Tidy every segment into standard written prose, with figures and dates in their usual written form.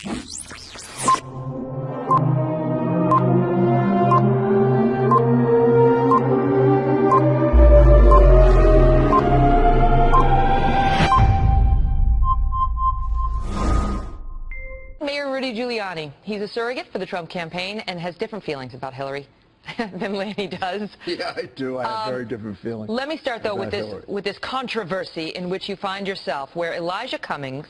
Mayor Rudy Giuliani, he's a surrogate for the Trump campaign and has different feelings about Hillary than Lanny does. Yeah, I do. I have very different feelings. Let me start, though, with Hillary. this controversy in which you find yourself, where Elijah Cummings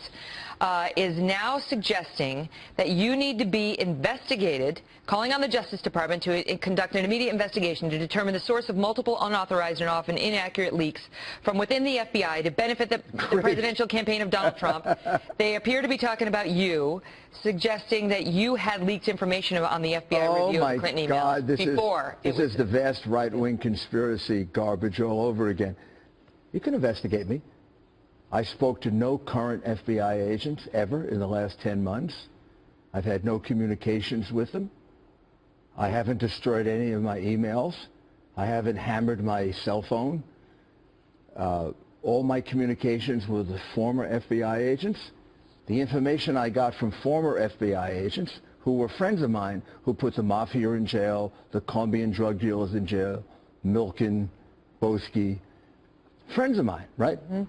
is now suggesting that you need to be investigated, calling on the Justice Department to conduct an immediate investigation to determine the source of multiple unauthorized and often inaccurate leaks from within the FBI to benefit the presidential campaign of Donald Trump. They appear to be talking about you, suggesting that you had leaked information on the FBI review of the Clinton emails before. This is the vast right-wing conspiracy garbage all over again. You can investigate me. I spoke to no current FBI agents ever in the last 10 months. I've had no communications with them. I haven't destroyed any of my emails. I haven't hammered my cell phone. All my communications were with former FBI agents. The information I got from former FBI agents who were friends of mine who put the mafia in jail, the Colombian drug dealers in jail, Milken, Boesky, friends of mine, right? Mm-hmm.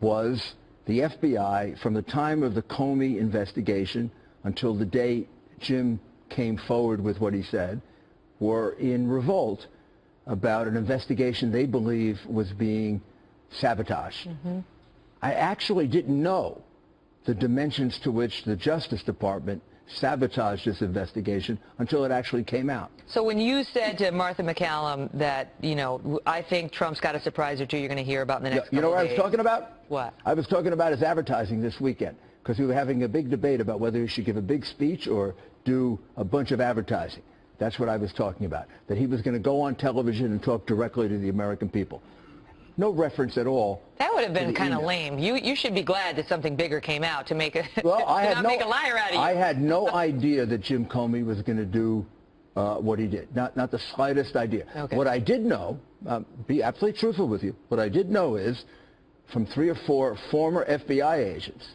Was the FBI, from the time of the Comey investigation until the day Jim came forward with what he said, were in revolt about an investigation they believe was being sabotaged. Mm-hmm. I actually didn't know the dimensions to which the Justice Department sabotaged this investigation until it actually came out. So when you said to Martha MacCallum that, you know, I think Trump's got a surprise or two you're going to hear about in the next couple You know what days. I was talking about? What? I was talking about his advertising this weekend, because we were having a big debate about whether he should give a big speech or do a bunch of advertising. That's what I was talking about, that he was going to go on television and talk directly to the American people. No reference at all. That would have been kind of lame. You should be glad that something bigger came out to make a make a liar out of you. I had no idea that Jim Comey was going to do what he did. Not the slightest idea. Okay. What I did know, be absolutely truthful with you, what I did know is from 3 or 4 former FBI agents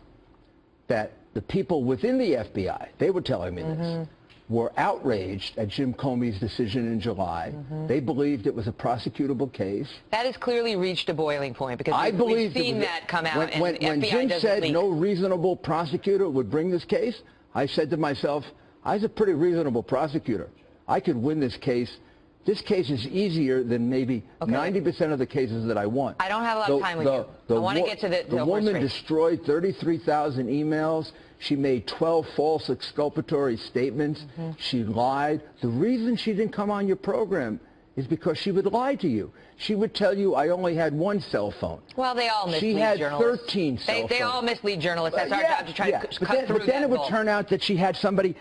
that the people within the FBI, they were telling me this, were outraged at Jim Comey's decision in July. They believed it was a prosecutable case. That has clearly reached a boiling point, because we've seen that come out. When Jim said no reasonable prosecutor would bring this case, I said to myself, I was a pretty reasonable prosecutor. I could win this case. This case is easier than maybe 90% of the cases that I won. I don't have a lot of time with you. I want to get to the woman destroyed 33,000 emails. She made 12 false exculpatory statements. She lied. The reason she didn't come on your program is because she would lie to you. She would tell you, I only had 1 cell phone. Well, they all mislead She journalists. had 13 cell phones. They all mislead journalists. That's our job to try to cut through that. But then it would turn out that she had somebody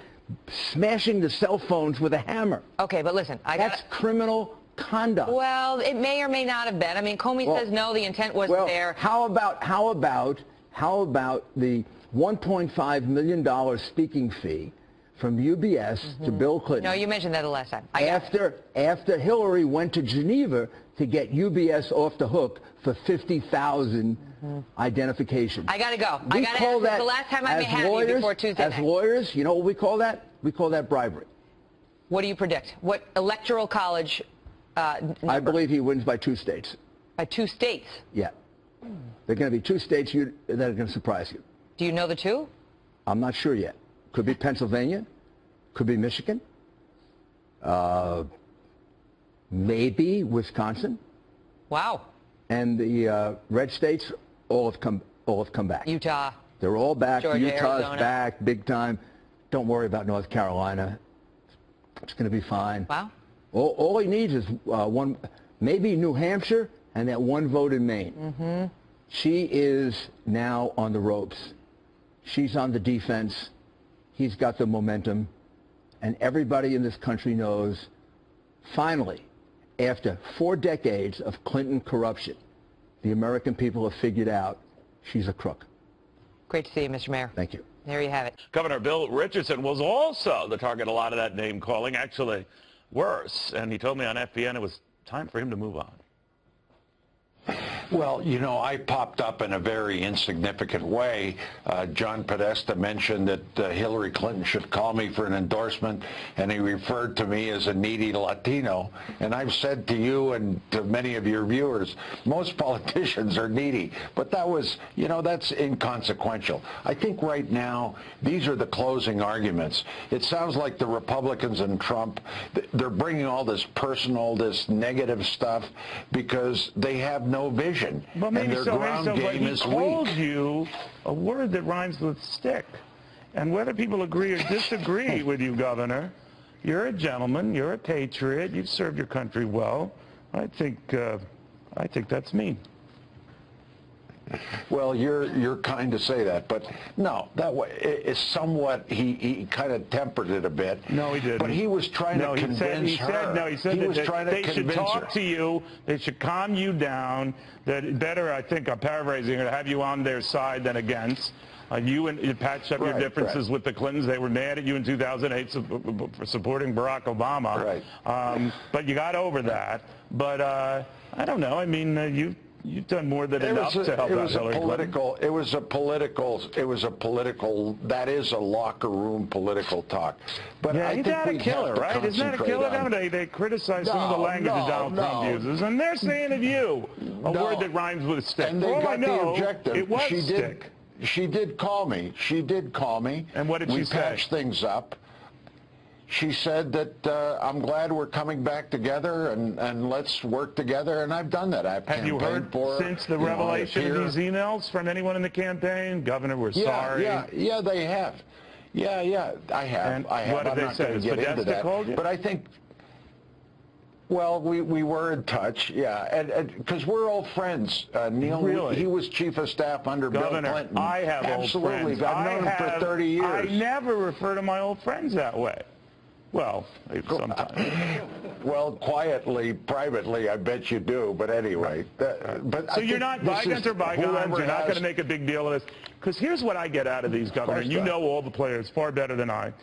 smashing the cell phones with a hammer. Okay, but listen, that's criminal conduct. Well, it may or may not have been. I mean, Comey says no, the intent wasn't there. How about the $1.5 million speaking fee from UBS to Bill Clinton? No, you mentioned that the last time. After Hillary went to Geneva to get UBS off the hook for 50,000 identifications. I got to go. I got to ask this the last time I may have you before Tuesday night. As lawyers, you know what we call that? We call that bribery. What do you predict? What electoral college I believe he wins by 2 states. By 2 states? Yeah. There are going to be 2 states that are going to surprise you. Do you know the 2? I'm not sure yet. Could be Pennsylvania. Could be Michigan. Maybe Wisconsin. Wow. And the red states all have come back. Utah. They're all back. Georgia, Utah's Arizona. back big time. Don't worry about North Carolina. It's going to be fine. Wow. All he needs is maybe New Hampshire and that 1 vote in Maine. She is now on the ropes. She's on the defense. He's got the momentum. And everybody in this country knows, finally, after 4 decades of Clinton corruption, the American people have figured out she's a crook. Great to see you, Mr. Mayor. Thank you. There you have it. Governor Bill Richardson was also the target of a lot of that name calling, actually worse. And he told me on FBN it was time for him to move on. Well, you know, I popped up in a very insignificant way. John Podesta mentioned that Hillary Clinton should call me for an endorsement, and he referred to me as a needy Latino. And I've said to you and to many of your viewers, most politicians are needy. But that was, you know, that's inconsequential. I think right now, these are the closing arguments. It sounds like the Republicans and Trump, they're bringing all this personal, this negative stuff because they have no vision. Well, maybe and their ground but game he is called weak. you a word that rhymes with stick. And whether people agree or disagree with you, Governor, you're a gentleman, you're a patriot, you've served your country well. I think that's mean. Well, you're kind to say that, but no, that way is somewhat. He kind of tempered it a bit. No, he didn't. But he was trying to convince her. He said was that trying to they should convince talk her. to you. They should calm you down. That better, I think, I'm paraphrasing, to have you on their side than against. You patched up your differences with the Clintons. They were mad at you in 2008 for supporting Barack Obama. Right. But you got over that. But I don't know. I mean, You've done more than enough to help out Hillary Clinton. It was a political, that is a locker room political talk. But yeah, I ain't think that a killer, right? Isn't that a killer? They criticize some of the language that Donald Trump uses, and they're saying of you a word that rhymes with stick. And they got the objective. It was stick. She did call me. And what did she say? We patched things up. She said that I'm glad we're coming back together and let's work together, and I've done that. Have you heard since the revelation of these emails from anyone in the campaign? Governor, we're sorry. Yeah, they have. Yeah, I have. And I have. what did they say? I'm not going to get into that. Called you? But I think, well, we were in touch, yeah, and because we're old friends. Neil, really? He was chief of staff under Governor, Bill Clinton. I have absolutely. old friends. I've known him for 30 years. I never refer to my old friends that way. Well, sometimes. Well, quietly, privately, I bet you do. But anyway, so you're not bygones or bygones. You're not going to make a big deal of this. Because here's what I get out of these, Governor. You know all the players far better than I.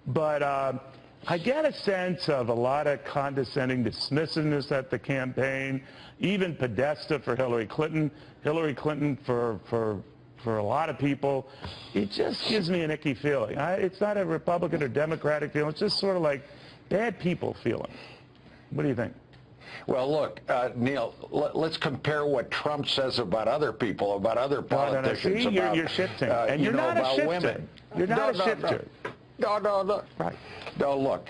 But I get a sense of a lot of condescending dismissiveness at the campaign. Even Podesta for Hillary Clinton. Hillary Clinton for a lot of people. It just gives me an icky feeling. It's not a Republican or Democratic feeling. It's just sort of like bad people feeling. What do you think? Well, look, Neil, let's compare what Trump says about other people, about other politicians. See, you're shifting. And you're not a shifter. Women. You're not a shifter. No. Right. No, look.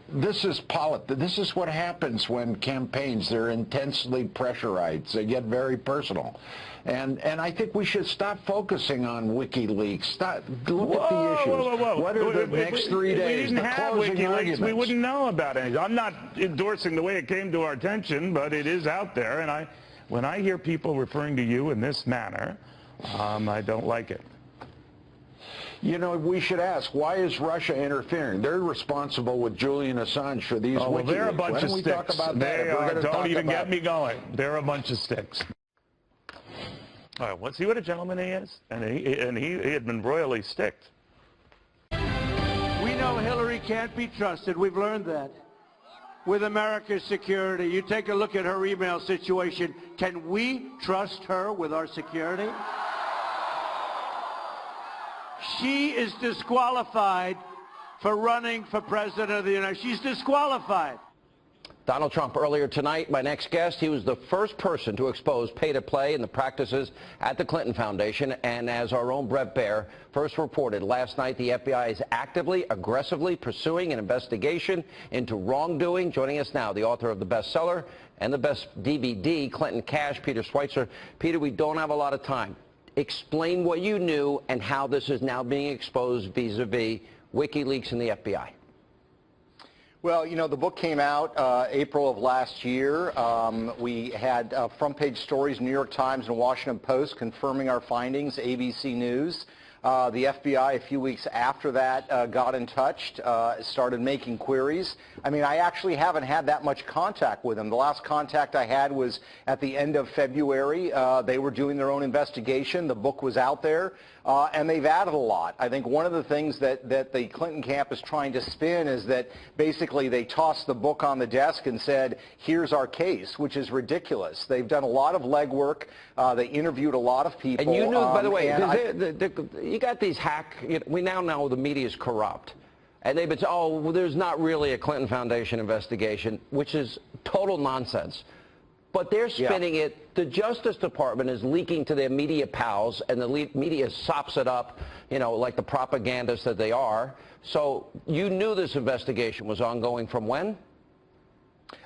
This is This is what happens when campaigns, they're intensely pressurized. They get very personal. And I think we should stop focusing on WikiLeaks. Look at the issues. Whoa. What are the next 3 days? We didn't have WikiLeaks. We wouldn't know about it. I'm not endorsing the way it came to our attention, but it is out there. And when I hear people referring to you in this manner, I don't like it. You know, we should ask, why is Russia interfering? They're responsible with Julian Assange for these WikiLeaks. Well, they're a bunch of sticks. Talk about that? Don't even get me going. They're a bunch of sticks. All right, let's see what a gentleman he is. And he had been royally sticked. We know Hillary can't be trusted. We've learned that. With America's security, you take a look at her email situation. Can we trust her with our security? She is disqualified for running for president of the United States. She's disqualified. Donald Trump earlier tonight, my next guest, he was the first person to expose pay-to-play and the practices at the Clinton Foundation. And as our own Brett Baer first reported last night, the FBI is actively, aggressively pursuing an investigation into wrongdoing. Joining us now, the author of the bestseller and the best DVD, Clinton Cash, Peter Schweizer. Peter, we don't have a lot of time. Explain what you knew and how this is now being exposed vis-a-vis WikiLeaks and the FBI. Well, you know, the book came out April of last year. We had front-page stories, New York Times and Washington Post, confirming our findings, ABC News. The FBI, a few weeks after that, got in touch, started making queries. I mean, I actually haven't had that much contact with them. The last contact I had was at the end of February. They were doing their own investigation. The book was out there. and they've added a lot. I think one of the things that the Clinton camp is trying to spin is that basically they tossed the book on the desk and said, here's our case, which is ridiculous. They've done a lot of legwork. They interviewed a lot of people. And you knew, by the way, you got these we now know the media is corrupt. And they've been saying, oh, well, there's not really a Clinton Foundation investigation, which is total nonsense. But they're spinning it. The Justice Department is leaking to their media pals, and the media sops it up, you know, like the propagandists that they are. So you knew this investigation was ongoing from when?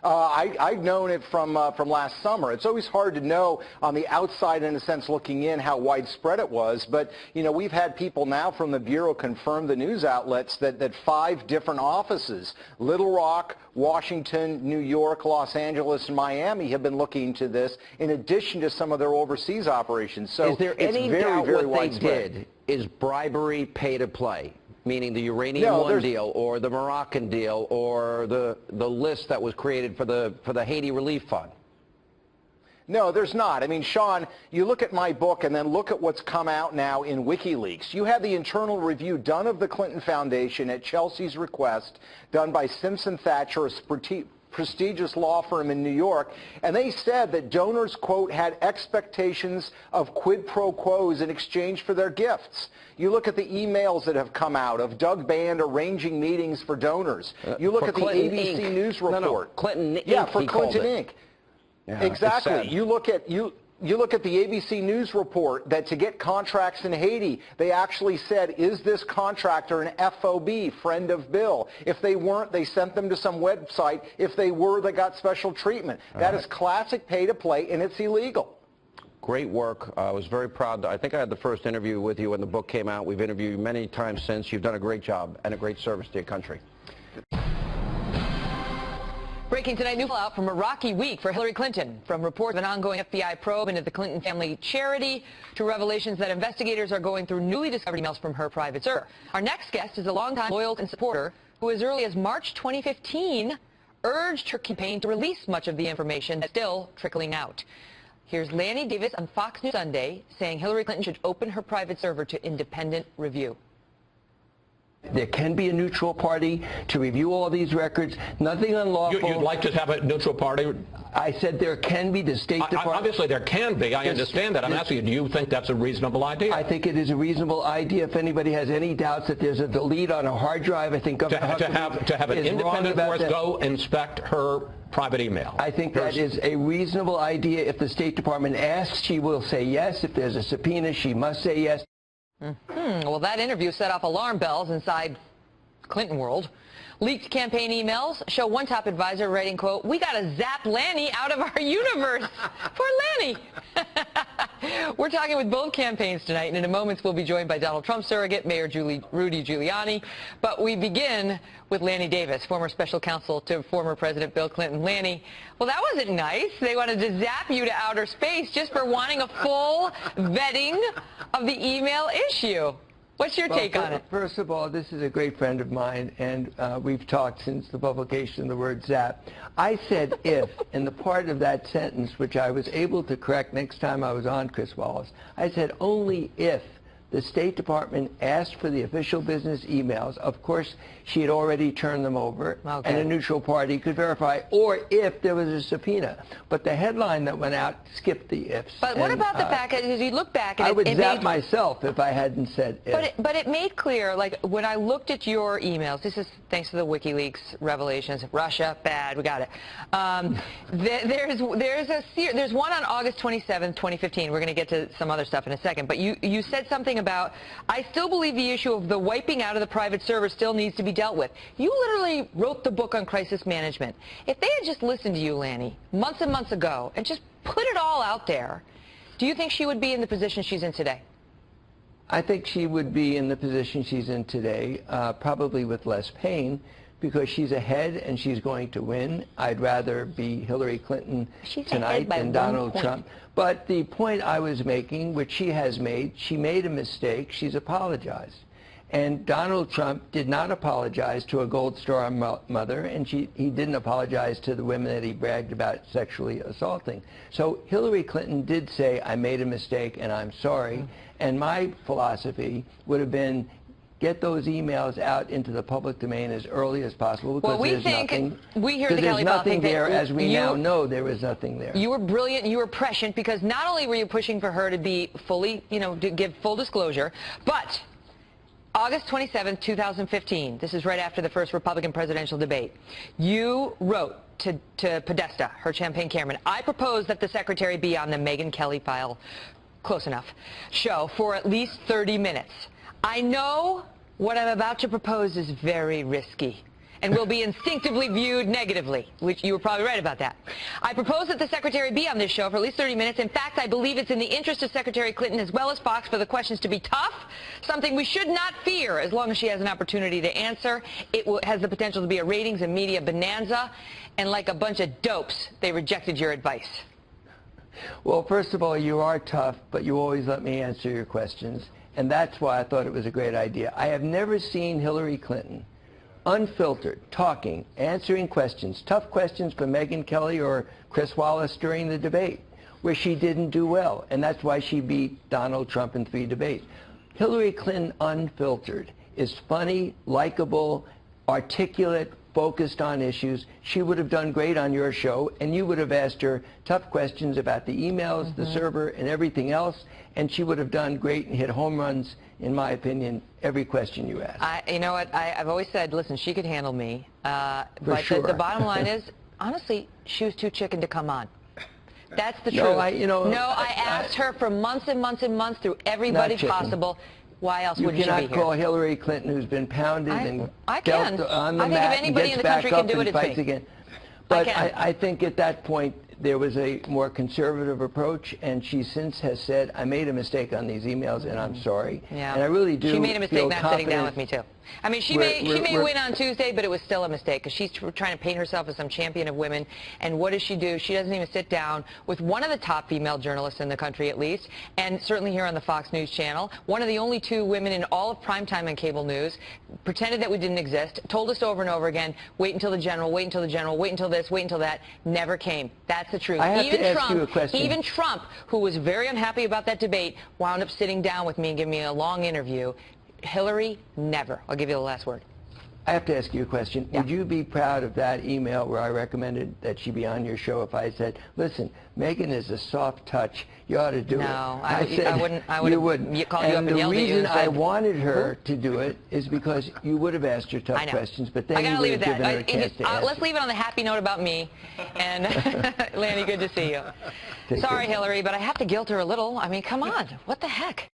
I'd known it from last summer. It's always hard to know on the outside, in a sense, looking in, how widespread it was. But, you know, we've had people now from the Bureau confirm the news outlets that 5 different offices, Little Rock, Washington, New York, Los Angeles, and Miami, have been looking into this, in addition to some of their overseas operations. So is there any doubt what they did is bribery, pay to play? Meaning the Uranium One deal, or the Moroccan deal, or the list that was created for the Haiti Relief Fund? No, there's not. I mean, Sean, you look at my book and then look at what's come out now in WikiLeaks. You had the internal review done of the Clinton Foundation at Chelsea's request, done by Simpson Thacher, a prestigious law firm in New York, and they said that donors, quote, had expectations of quid pro quos in exchange for their gifts. You look at the emails that have come out of Doug Band arranging meetings for donors. You look at the Clinton ABC Inc. News report. No, Clinton Inc. Yeah, for Clinton Inc. Yeah, exactly. You look at the ABC News report that to get contracts in Haiti, they actually said, is this contractor an FOB, friend of Bill? If they weren't, they sent them to some website. If they were, they got special treatment. That is classic pay to play, and it's illegal. Great work. I was very proud. I think I had the first interview with you when the book came out. We've interviewed you many times since. You've done a great job and a great service to your country. Breaking tonight, new fallout from a rocky week for Hillary Clinton. From reports of an ongoing FBI probe into the Clinton family charity to revelations that investigators are going through newly discovered emails from her private server. Our next guest is a longtime loyal and supporter who, as early as March 2015, urged her campaign to release much of the information that's still trickling out. Here's Lanny Davis on Fox News Sunday saying Hillary Clinton should open her private server to independent review. There can be a neutral party to review all these records. Nothing unlawful. You'd like to have a neutral party? I said there can be. The State Department. Obviously, there can be. I understand that. I'm asking you, do you think that's a reasonable idea? I think it is a reasonable idea. If anybody has any doubts that there's a delete on a hard drive, I think Governor Huckabee to have an independent force go inspect her private email. I think that is a reasonable idea. If the State Department asks, she will say yes. If there's a subpoena, she must say yes. Well, that interview set off alarm bells inside Clinton world. Leaked campaign emails show one top advisor writing, quote, "We got to zap Lanny out of our universe." Poor Lanny. We're talking with both campaigns tonight, and in a moment we'll be joined by Donald Trump surrogate, Mayor Rudy Giuliani. But we begin with Lanny Davis, former special counsel to former President Bill Clinton. Lanny, well, that wasn't nice. They wanted to zap you to outer space just for wanting a full vetting of the email issue. What's your take on it? First of all, this is a great friend of mine, and we've talked since the publication of the word zap. I said if, in the part of that sentence which I was able to correct next time I was on Chris Wallace, I said only if the State Department asked for the official business emails. Of course, she had already turned them over, and a neutral party could verify, or if there was a subpoena. But the headline that went out skipped the ifs. But what about the fact that as you look back, and I would zap myself if I hadn't said if. But it made clear, like when I looked at your emails, this is thanks to the WikiLeaks revelations. Russia, bad, we got it. There's one on August 27, 2015. We're going to get to some other stuff in a second. But you said something about, I still believe the issue of the wiping out of the private server still needs to be dealt with. You literally wrote the book on crisis management. If they had just listened to you, Lanny, months and months ago, and just put it all out there, do you think she would be in the position she's in today? I think she would be in the position she's in today, probably with less pain, because she's ahead and she's going to win. I'd rather be Hillary Clinton tonight than Donald Trump. But the point I was making, which she has made, she made a mistake. She's apologized. And Donald Trump did not apologize to a Gold Star mother, and he didn't apologize to the women that he bragged about sexually assaulting. So Hillary Clinton did say, I made a mistake and I'm sorry. And my philosophy would have been, get those emails out into the public domain as early as possible, because we there's think, nothing, we here at the Kelly File think that there, as we now know, there was nothing there. You were brilliant, you were prescient, because not only were you pushing for her to be fully, to give full disclosure, but August 27, 2015, this is right after the first Republican presidential debate, you wrote to Podesta, her campaign chairman, I propose that the secretary be on the Megyn Kelly File, close enough, show for at least 30 minutes. I know what I'm about to propose is very risky and will be instinctively viewed negatively, which you were probably right about that. I propose that the secretary be on this show for at least 30 minutes. In fact, I believe it's in the interest of Secretary Clinton as well as Fox for the questions to be tough, something we should not fear as long as she has an opportunity to answer. It has the potential to be a ratings and media bonanza, and like a bunch of dopes, they rejected your advice. Well, first of all, you are tough, but you always let me answer your questions, and that's why I thought it was a great idea. I have never seen Hillary Clinton unfiltered, talking, answering questions, tough questions from Megyn Kelly or Chris Wallace during the debate, where she didn't do well, and that's why she beat Donald Trump in 3 debates. Hillary Clinton unfiltered is funny, likable, articulate, focused on issues. She would have done great on your show, and you would have asked her tough questions about the emails, the server, and everything else, and she would have done great and hit home runs, in my opinion, every question you asked. You know what, I've always said, listen, she could handle me, but sure. the bottom line is, honestly, she was too chicken to come on. That's the truth. I asked her for months and months and months through everybody possible. Why else would she be here? You cannot call Hillary Clinton, who's been pounded and dealt on the mat and gets back up and fights again. But I think at that point there was a more conservative approach, and she since has said, I made a mistake on these emails and I'm sorry. Yeah. And I really do. She made a mistake feel not sitting down with me too. I mean, she may win on Tuesday, but it was still a mistake because she's trying to paint herself as some champion of women. And what does she do? She doesn't even sit down with one of the top female journalists in the country, at least, and certainly here on the Fox News channel, one of the only 2 women in all of primetime and cable news, pretended that we didn't exist, told us over and over again, wait until the general, wait until the general, wait until this, wait until that, never came. That's the truth. I have to ask you a question. Even Trump, who was very unhappy about that debate, wound up sitting down with me and giving me a long interview. Hillary, never. I'll give you the last word. I have to ask you a question. Yeah. Would you be proud of that email where I recommended that she be on your show if I said, listen, Megyn is a soft touch, you ought to do it? No, I wouldn't. You wouldn't. Called you up and the yelled at you reason and said, I wanted her to do it is because you would have asked her tough questions, but then you would have given her a chance to answer. Let's leave it on the happy note about me. And Lanny, good to see you. Sorry, Hillary, but I have to guilt her a little. I mean, come on. What the heck?